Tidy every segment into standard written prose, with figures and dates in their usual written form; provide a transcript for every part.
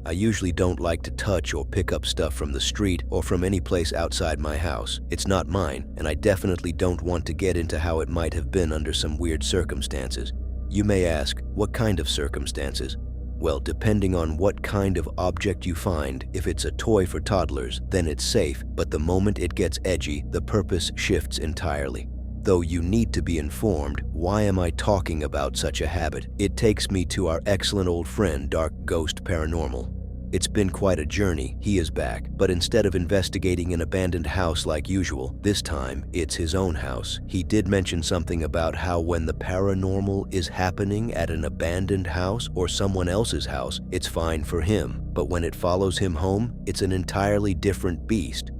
I usually don't like to touch or pick up stuff from the street or from any place outside my house. It's not mine, and I definitely don't want to get into how it might have been under some weird circumstances. You may ask, what kind of circumstances? Well, depending on what kind of object you find, if it's a toy for toddlers, then it's safe, but the moment it gets edgy, the purpose shifts entirely. Though you need to be informed, why am I talking about such a habit? It takes me to our excellent old friend, Dark Ghost Paranormal. It's been quite a journey, he is back, but instead of investigating an abandoned house like usual, this time it's his own house. He did mention something about how when the paranormal is happening at an abandoned house or someone else's house, it's fine for him, but when it follows him home, it's an entirely different beast.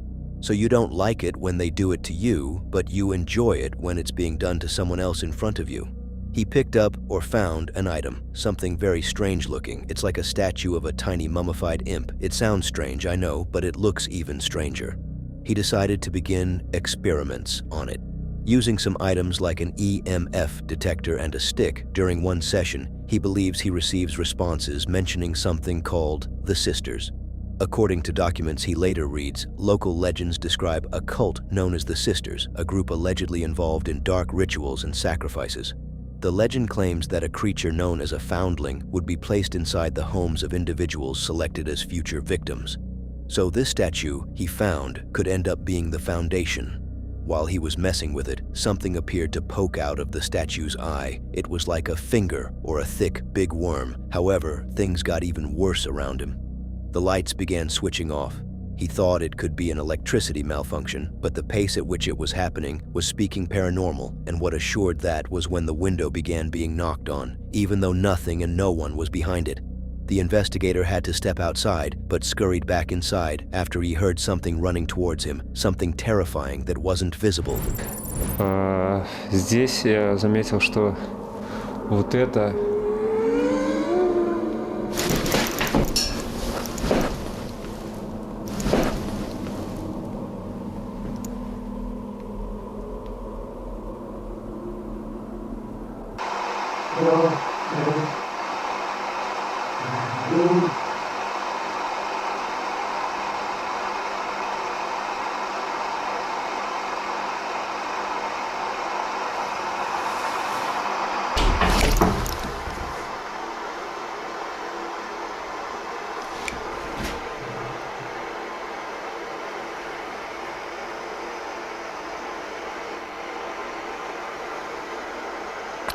So you don't like it when they do it to you, but you enjoy it when it's being done to someone else in front of you. He picked up or found an item, something very strange looking. It's like a statue of a tiny mummified imp. It sounds strange, I know, but it looks even stranger. He decided to begin experiments on it. Using some items like an EMF detector and a stick, during one session, he believes he receives responses mentioning something called the Sisters. According to documents he later reads, local legends describe a cult known as the Sisters, a group allegedly involved in dark rituals and sacrifices. The legend claims that a creature known as a foundling would be placed inside the homes of individuals selected as future victims. So this statue he found could end up being the foundation. While he was messing with it, something appeared to poke out of the statue's eye. It was like a finger or a thick, big worm. However, things got even worse around him. The lights began switching off. He thought it could be an electricity malfunction, but the pace at which it was happening was speaking paranormal, and what assured that was when the window began being knocked on, even though nothing and no one was behind it. The investigator had to step outside, but scurried back inside after he heard something running towards him, something terrifying that wasn't visible. Здесь я заметил, что вот это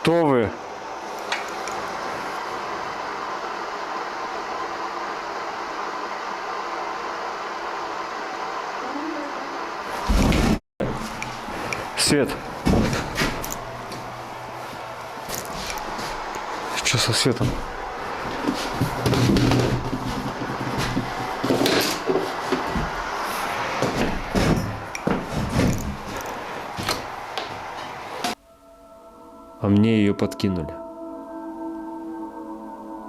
Кто вы? Свет. Что со светом? А мне ее подкинули.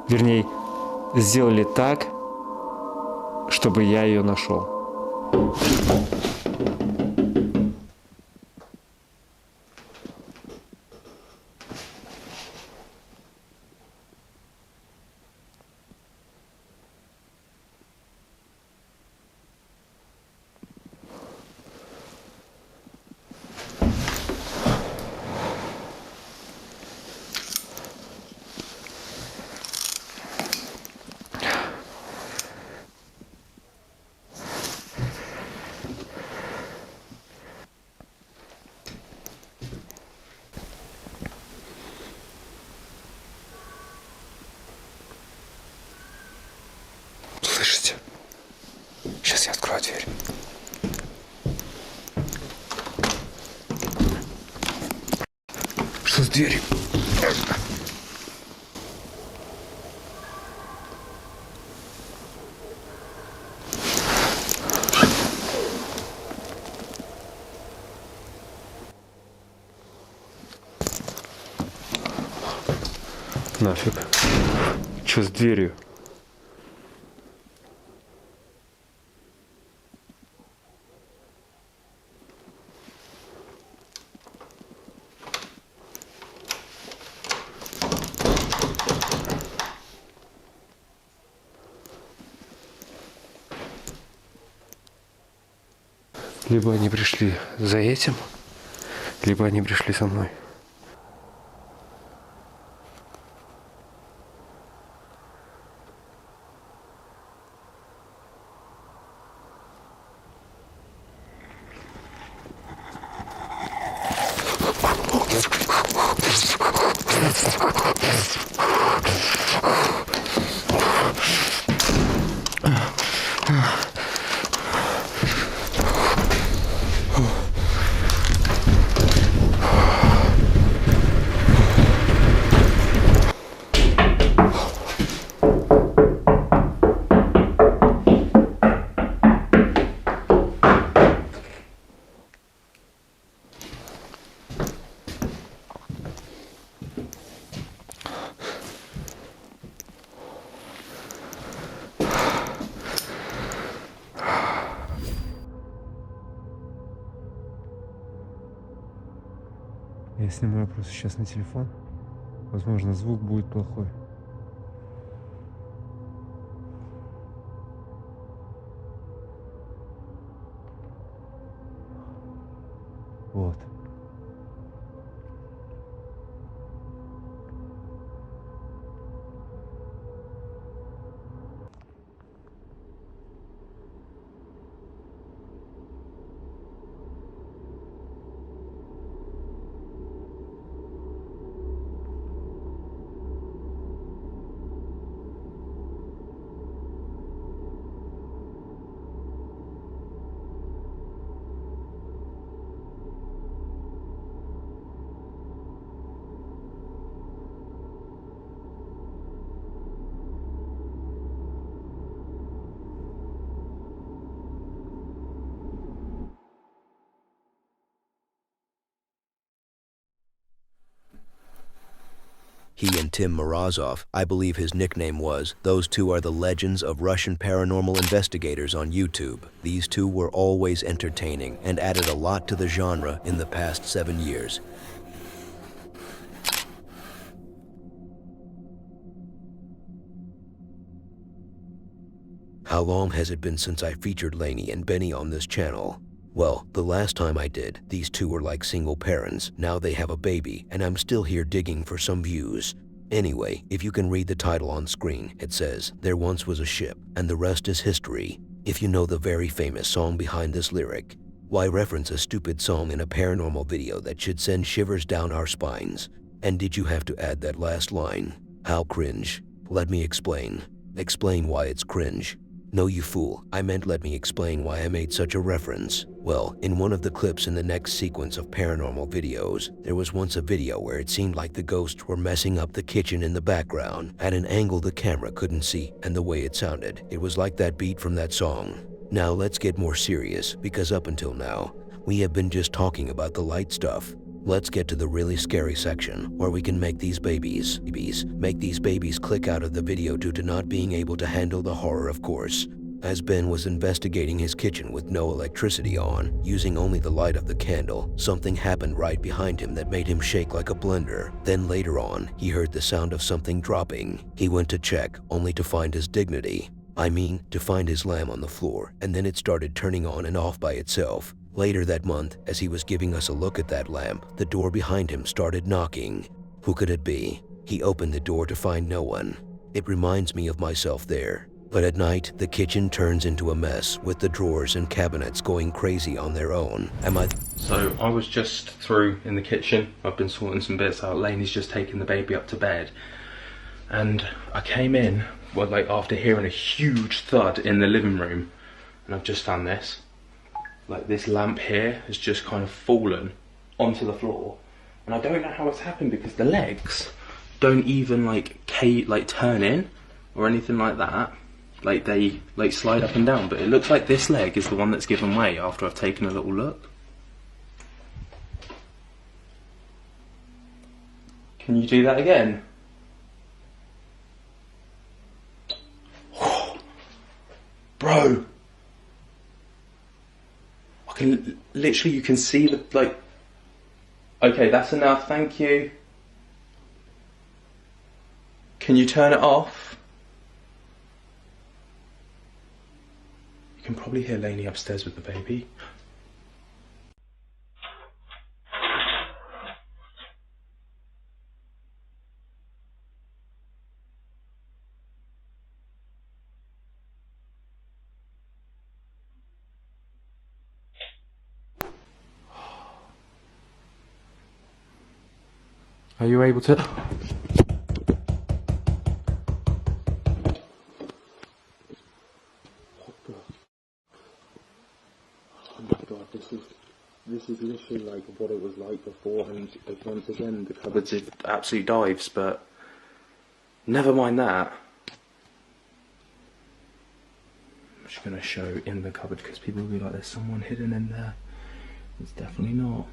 Вернее, сделали так, чтобы я ее нашел. Слышите? Сейчас я открою дверь. Что с дверью? Нафиг. Что с дверью? Либо они пришли за этим, либо они пришли со мной. Я снимаю просто сейчас на телефон. Возможно, звук будет плохой. Вот. He and Tim Morozov, I believe his nickname was, those two are the legends of Russian paranormal investigators on YouTube. These two were always entertaining and added a lot to the genre in the past 7 years. How long has it been since I featured Lainey and Benny on this channel? Well, the last time I did, these two were like single parents. Now they have a baby, and I'm still here digging for some views. Anyway, if you can read the title on screen, it says, "There once was a ship, and the rest is history." If you know the very famous song behind this lyric, why reference a stupid song in a paranormal video that should send shivers down our spines? And did you have to add that last line? How cringe. Let me explain. Explain why it's cringe. No, you fool, I meant let me explain why I made such a reference. Well, in one of the clips in the next sequence of paranormal videos, there was once a video where it seemed like the ghosts were messing up the kitchen in the background, at an angle the camera couldn't see, and the way it sounded, it was like that beat from that song. Now let's get more serious, because up until now, we have been just talking about the light stuff. Let's get to the really scary section, where we can make these babies click out of the video due to not being able to handle the horror, of course. As Ben was investigating his kitchen with no electricity on, using only the light of the candle, something happened right behind him that made him shake like a blender. Then later on, he heard the sound of something dropping. He went to check, only to find his dignity. To find his lamp on the floor, and then it started turning on and off by itself. Later that month, as he was giving us a look at that lamp, the door behind him started knocking. Who could it be? He opened the door to find no one. It reminds me of myself there. But at night, the kitchen turns into a mess, with the drawers and cabinets going crazy on their own. So I was just through in the kitchen. I've been sorting some bits out. Lainey's just taking the baby up to bed. And I came in, well, like after hearing a huge thud in the living room. And I've just found this. Like this lamp here has just kind of fallen onto the floor. And I don't know how it's happened because the legs don't even like turn in or anything like that. Like they like slide up and down, but it looks like this leg is the one that's given way after I've taken a little look. Can you do that again? Bro! I can literally, you can see the like. Okay, that's enough, thank you. Can you turn it off? You can probably hear Lainey upstairs with the baby. Are you able to? Oh my god, this is literally like what it was like before, and once again the cupboards are absolute dives, but never mind that. I'm just going to show in the cupboard because people will be like, there's someone hidden in there. It's definitely not.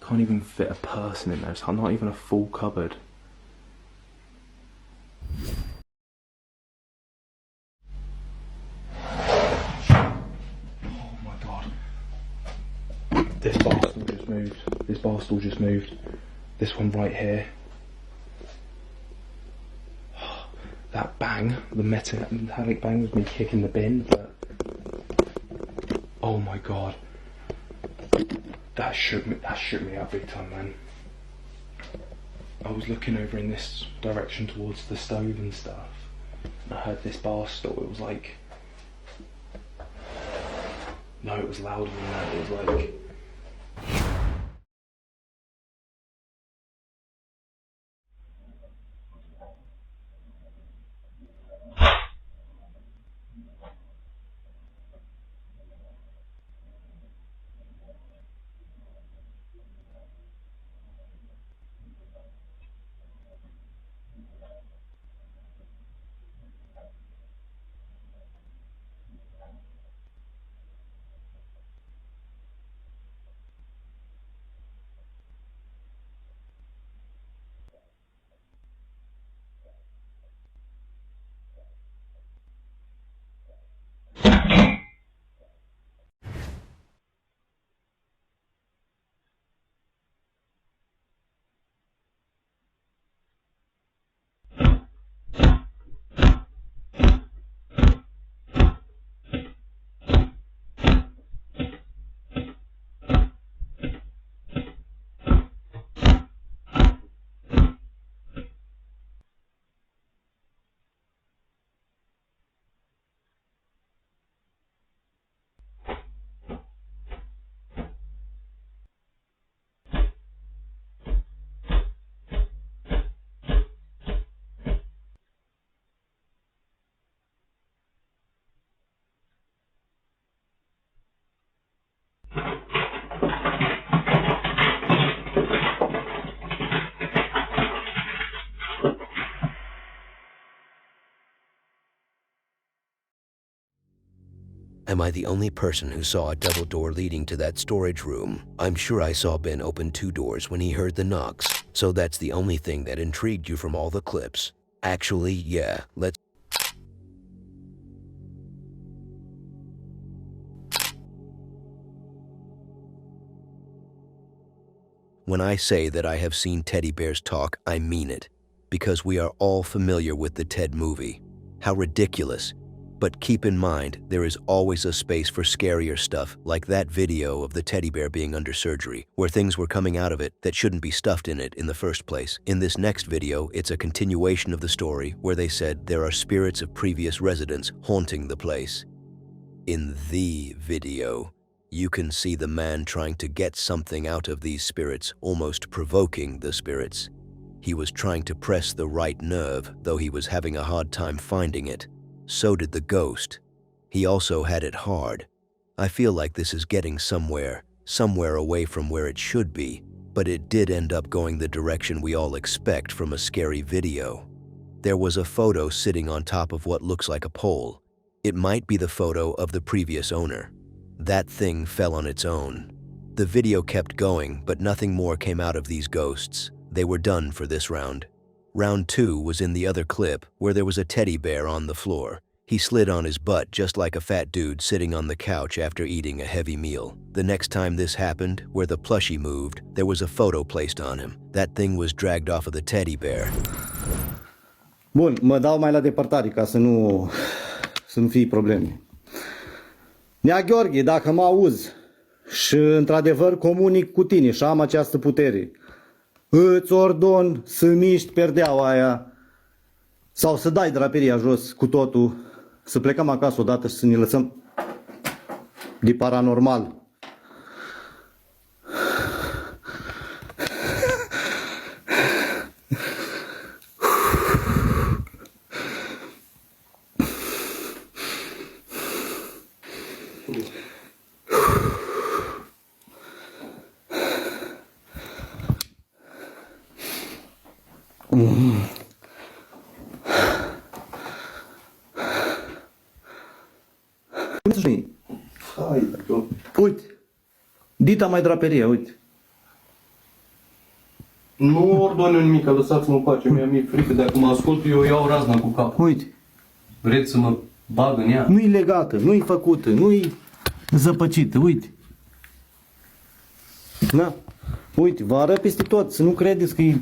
Can't even fit a person in there, it's not even a full cupboard. Oh my god. This bar stool just moved. This bar stool just moved. This one right here. That bang, the metallic bang was me kicking the bin, but oh my god. That shook me up big time, man. I was looking over in this direction towards the stove and stuff, and I heard this bar stool. It was like, no, it was louder than that. It was like, Am I the only person who saw a double door leading to that storage room? I'm sure I saw Ben open 2 doors when he heard the knocks, so that's the only thing that intrigued you from all the clips. Actually, yeah, let's... When I say that I have seen teddy bears talk, I mean it, because we are all familiar with the Ted movie. How ridiculous. But keep in mind, there is always a space for scarier stuff, like that video of the teddy bear being under surgery, where things were coming out of it that shouldn't be stuffed in it in the first place. In this next video, it's a continuation of the story where they said there are spirits of previous residents haunting the place. In the video, you can see the man trying to get something out of these spirits, almost provoking the spirits. He was trying to press the right nerve, though he was having a hard time finding it. So did the ghost. He also had it hard. I feel like this is getting somewhere away from where it should be, but it did end up going the direction we all expect from a scary video. There was a photo sitting on top of what looks like a pole. It might be the photo of the previous owner. That thing fell on its own. The video kept going, but nothing more came out of these ghosts. They were done for this round. Round 2 was in the other clip, where there was a teddy bear on the floor. He slid on his butt just like a fat dude sitting on the couch after eating a heavy meal. The next time this happened, where the plushie moved, there was a photo placed on him. That thing was dragged off of the teddy bear. Bun, mă dau mai la depărtare ca să nu fie probleme. Nea Gheorghe, dacă mă auzi și într-adevăr comunic cu tine și am această putere, îți ordon să miști perdeaua aia sau să dai draperia jos cu totul, să plecăm acasă odată și să ne lăsăm de paranormal. Hai, uite, dita mai draperie, uite. Nu ordonez nimic, lăsați-mă în pace, mi-e frică, dacă mă ascult eu iau razna cu cap. Uite, Vreți să mă bag în ea? nu-i legată, nu-i făcută, nu-i zăpăcită, uite. Da, uite, vă arăt peste tot, să nu credeți că e...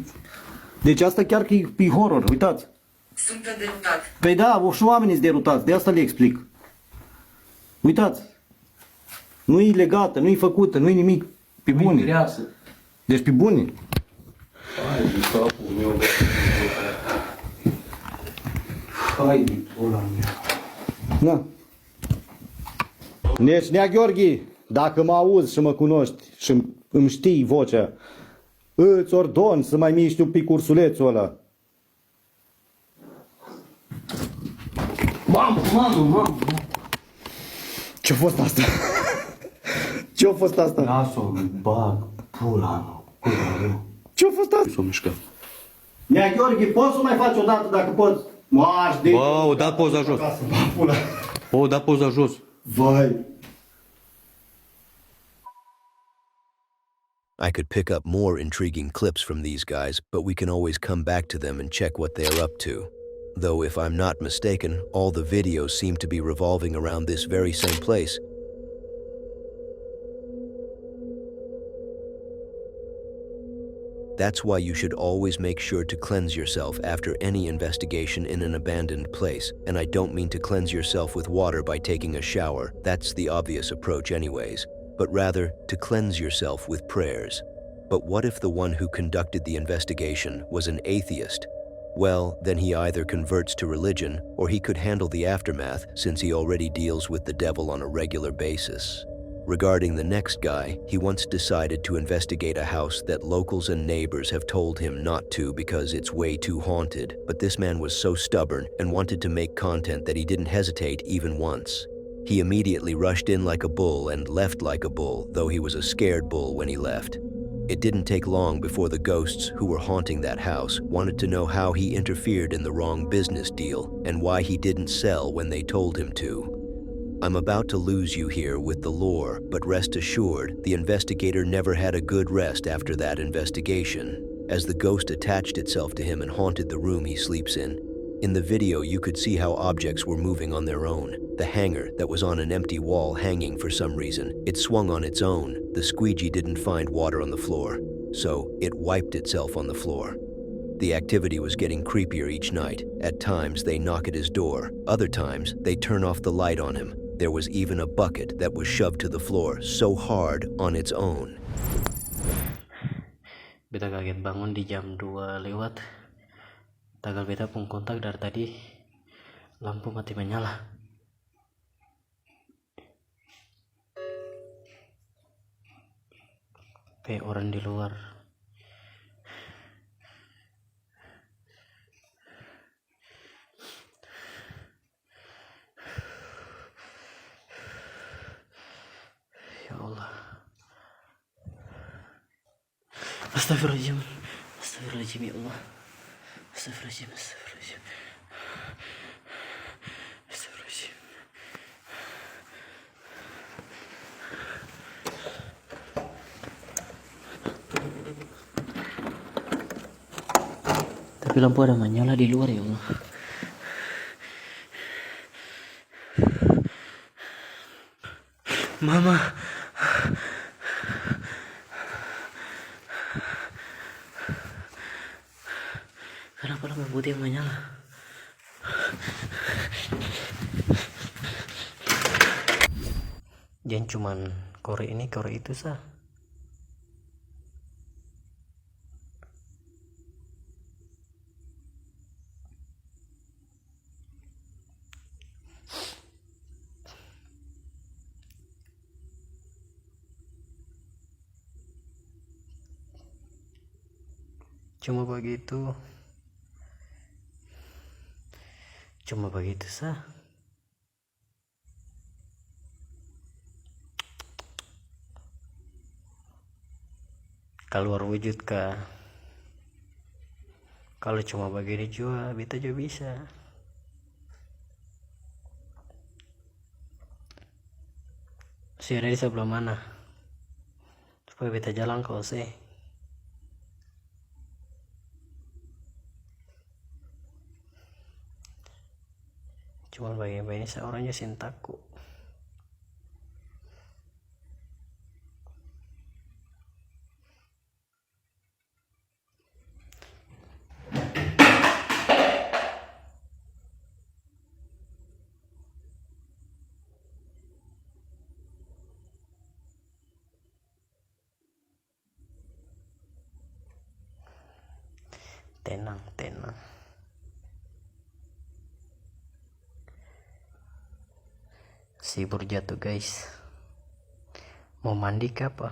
Deci asta chiar că e horror, uitați. Sunt derutat. Păi da, și oamenii sunt derutați, de asta le explic. Uitați, nu-i legată, nu-i făcută, nu-i nimic, pe Nu-i bune. mireasă. Deci pe bune. Hai de capul meu, bă. Hai de pula mea. Da. Deci, Nea Gheorghe, dacă mă auzi și mă cunoști și îmi știi vocea, îți ordon să mai miști un pic ursulețul ăla. Mamă. Ce-a fost asta? Ce-a fost asta? Lasă-o, bag pula mea. Ce-a fost asta? S-o mișcă. Nea Gheorghe, poți să mai faci o dată dacă poți? Marș de... Bă, o dat poza jos. O dat poza jos. Vai. I could pick up more intriguing clips from these guys, but we can always come back to them and check what they are up to. Though if I'm not mistaken, all the videos seem to be revolving around this very same place. That's why you should always make sure to cleanse yourself after any investigation in an abandoned place. And I don't mean to cleanse yourself with water by taking a shower. That's the obvious approach anyways. But rather, to cleanse yourself with prayers. But what if the one who conducted the investigation was an atheist? Well, then he either converts to religion, or he could handle the aftermath since he already deals with the devil on a regular basis. Regarding the next guy, he once decided to investigate a house that locals and neighbors have told him not to because it's way too haunted, but this man was so stubborn and wanted to make content that he didn't hesitate even once. He immediately rushed in like a bull and left like a bull, though he was a scared bull when he left. It didn't take long before the ghosts who were haunting that house wanted to know how he interfered in the wrong business deal and why he didn't sell when they told him to. I'm about to lose you here with the lore, but rest assured, the investigator never had a good rest after that investigation, as the ghost attached itself to him and haunted the room he sleeps in. In the video, you could see how objects were moving on their own. The hanger that was on an empty wall hanging for some reason, it swung on its own. The squeegee didn't find water on the floor, so it wiped itself on the floor. The activity was getting creepier each night. At times, they knock at his door. Other times, they turn off the light on him. There was even a bucket that was shoved to the floor so hard on its own. Beta kaget bangun di jam 2 lewat. Tagal beta pun kontak dari tadi lampu mati menyala. Kayak orang di luar. Ya Allah. Astagfirullahaladzim. Astagfirullahaladzim ya Allah. Astagfirullahaladzim. Astagfirullahaladzim. Astagfirullahaladzim. Tapi lampu ada menyala di luar ya Allah. Mama. Kenapa lampu putih yang menyala? Jangan cuman korek ini, korek itu sah. Cuma begitu sah. keluar wujud kah. Kalau cuma begini juga beta juga bisa. Si ada di sebelah mana supaya beta jalan kau sih. Cuma bagian-bagian seorangnya sintaku. Tenang, tenang. Sibur jatuh guys. Mau mandi ke apa?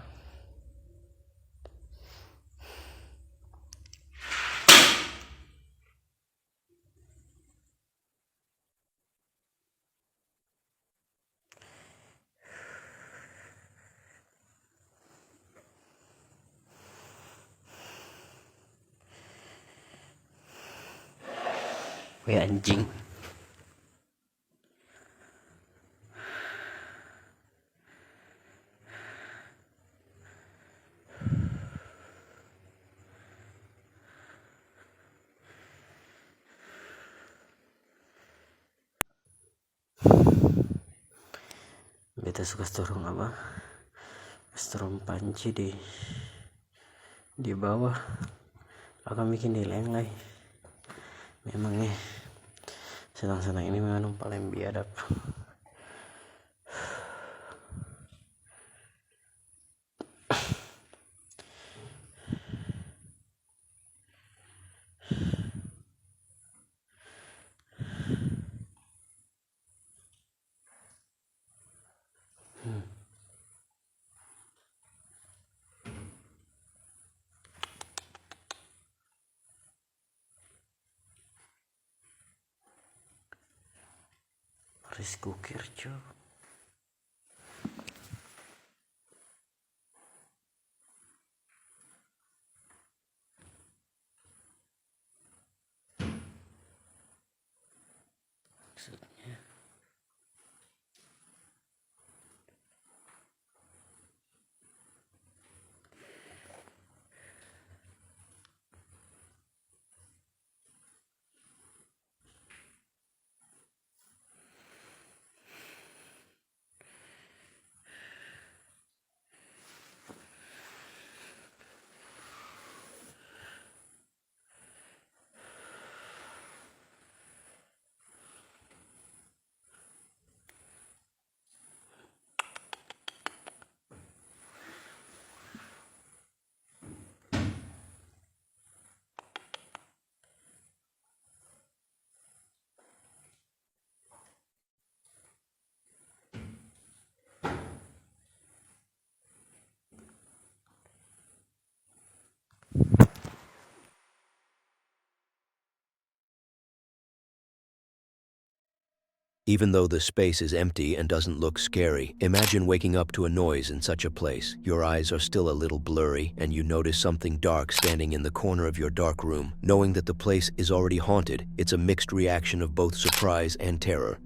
Weh anjing. Beta suka turun apa? Turun panci di bawah. Akan bikin dileng-leng. Memangnya senang-senang ini memang paling biadab. Rice cooker cuy. Maksudnya Even though the space is empty and doesn't look scary, imagine waking up to a noise in such a place. Your eyes are still a little blurry, and you notice something dark standing in the corner of your dark room. Knowing that the place is already haunted, it's a mixed reaction of both surprise and terror.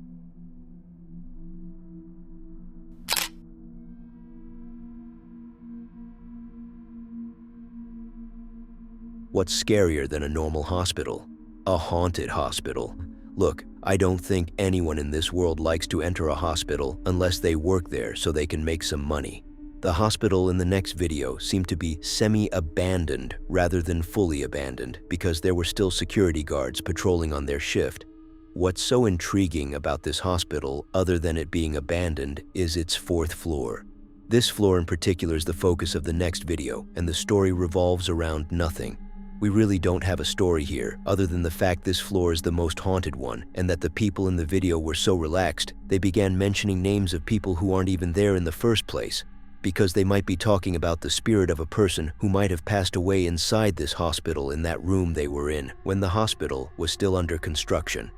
What's scarier than a normal hospital? A haunted hospital. Look, I don't think anyone in this world likes to enter a hospital unless they work there so they can make some money. The hospital in the next video seemed to be semi-abandoned rather than fully abandoned because there were still security guards patrolling on their shift. What's so intriguing about this hospital, other than it being abandoned, is its 4th floor. This floor in particular is the focus of the next video, and the story revolves around nothing. We really don't have a story here, other than the fact this floor is the most haunted one, and that the people in the video were so relaxed, they began mentioning names of people who aren't even there in the first place, because they might be talking about the spirit of a person who might have passed away inside this hospital in that room they were in, when the hospital was still under construction.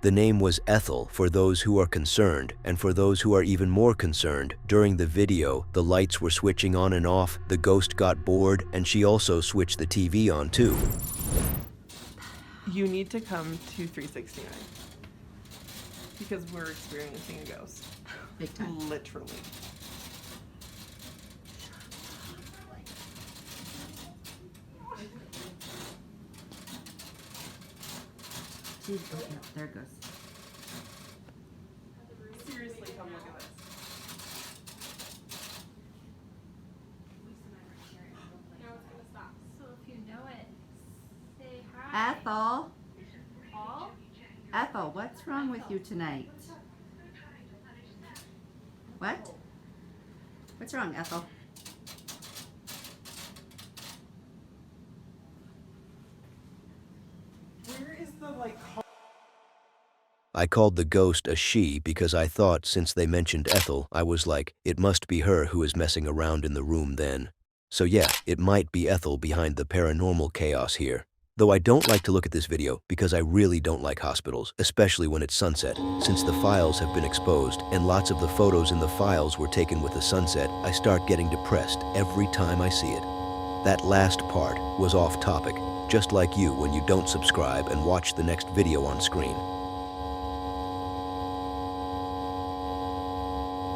The name was Ethel for those who are concerned, and for those who are even more concerned, during the video, the lights were switching on and off, the ghost got bored, and she also switched the TV on too. You need to come to 369 because we're experiencing a ghost. Big time. Literally. Jeez, oh, yeah, there it goes. Seriously, come look at this. So if you know it, say hi. Ethel, Paul? Ethel, what's wrong with you tonight? What? What's wrong, Ethel? Where is the like? I called the ghost a she because I thought since they mentioned Ethel, I was like, it must be her who is messing around in the room then. So yeah, it might be Ethel behind the paranormal chaos here. Though I don't like to look at this video because I really don't like hospitals, especially when it's sunset. Since the files have been exposed and lots of the photos in the files were taken with the sunset, I start getting depressed every time I see it. That last part was off topic, just like you when you don't subscribe and watch the next video on screen.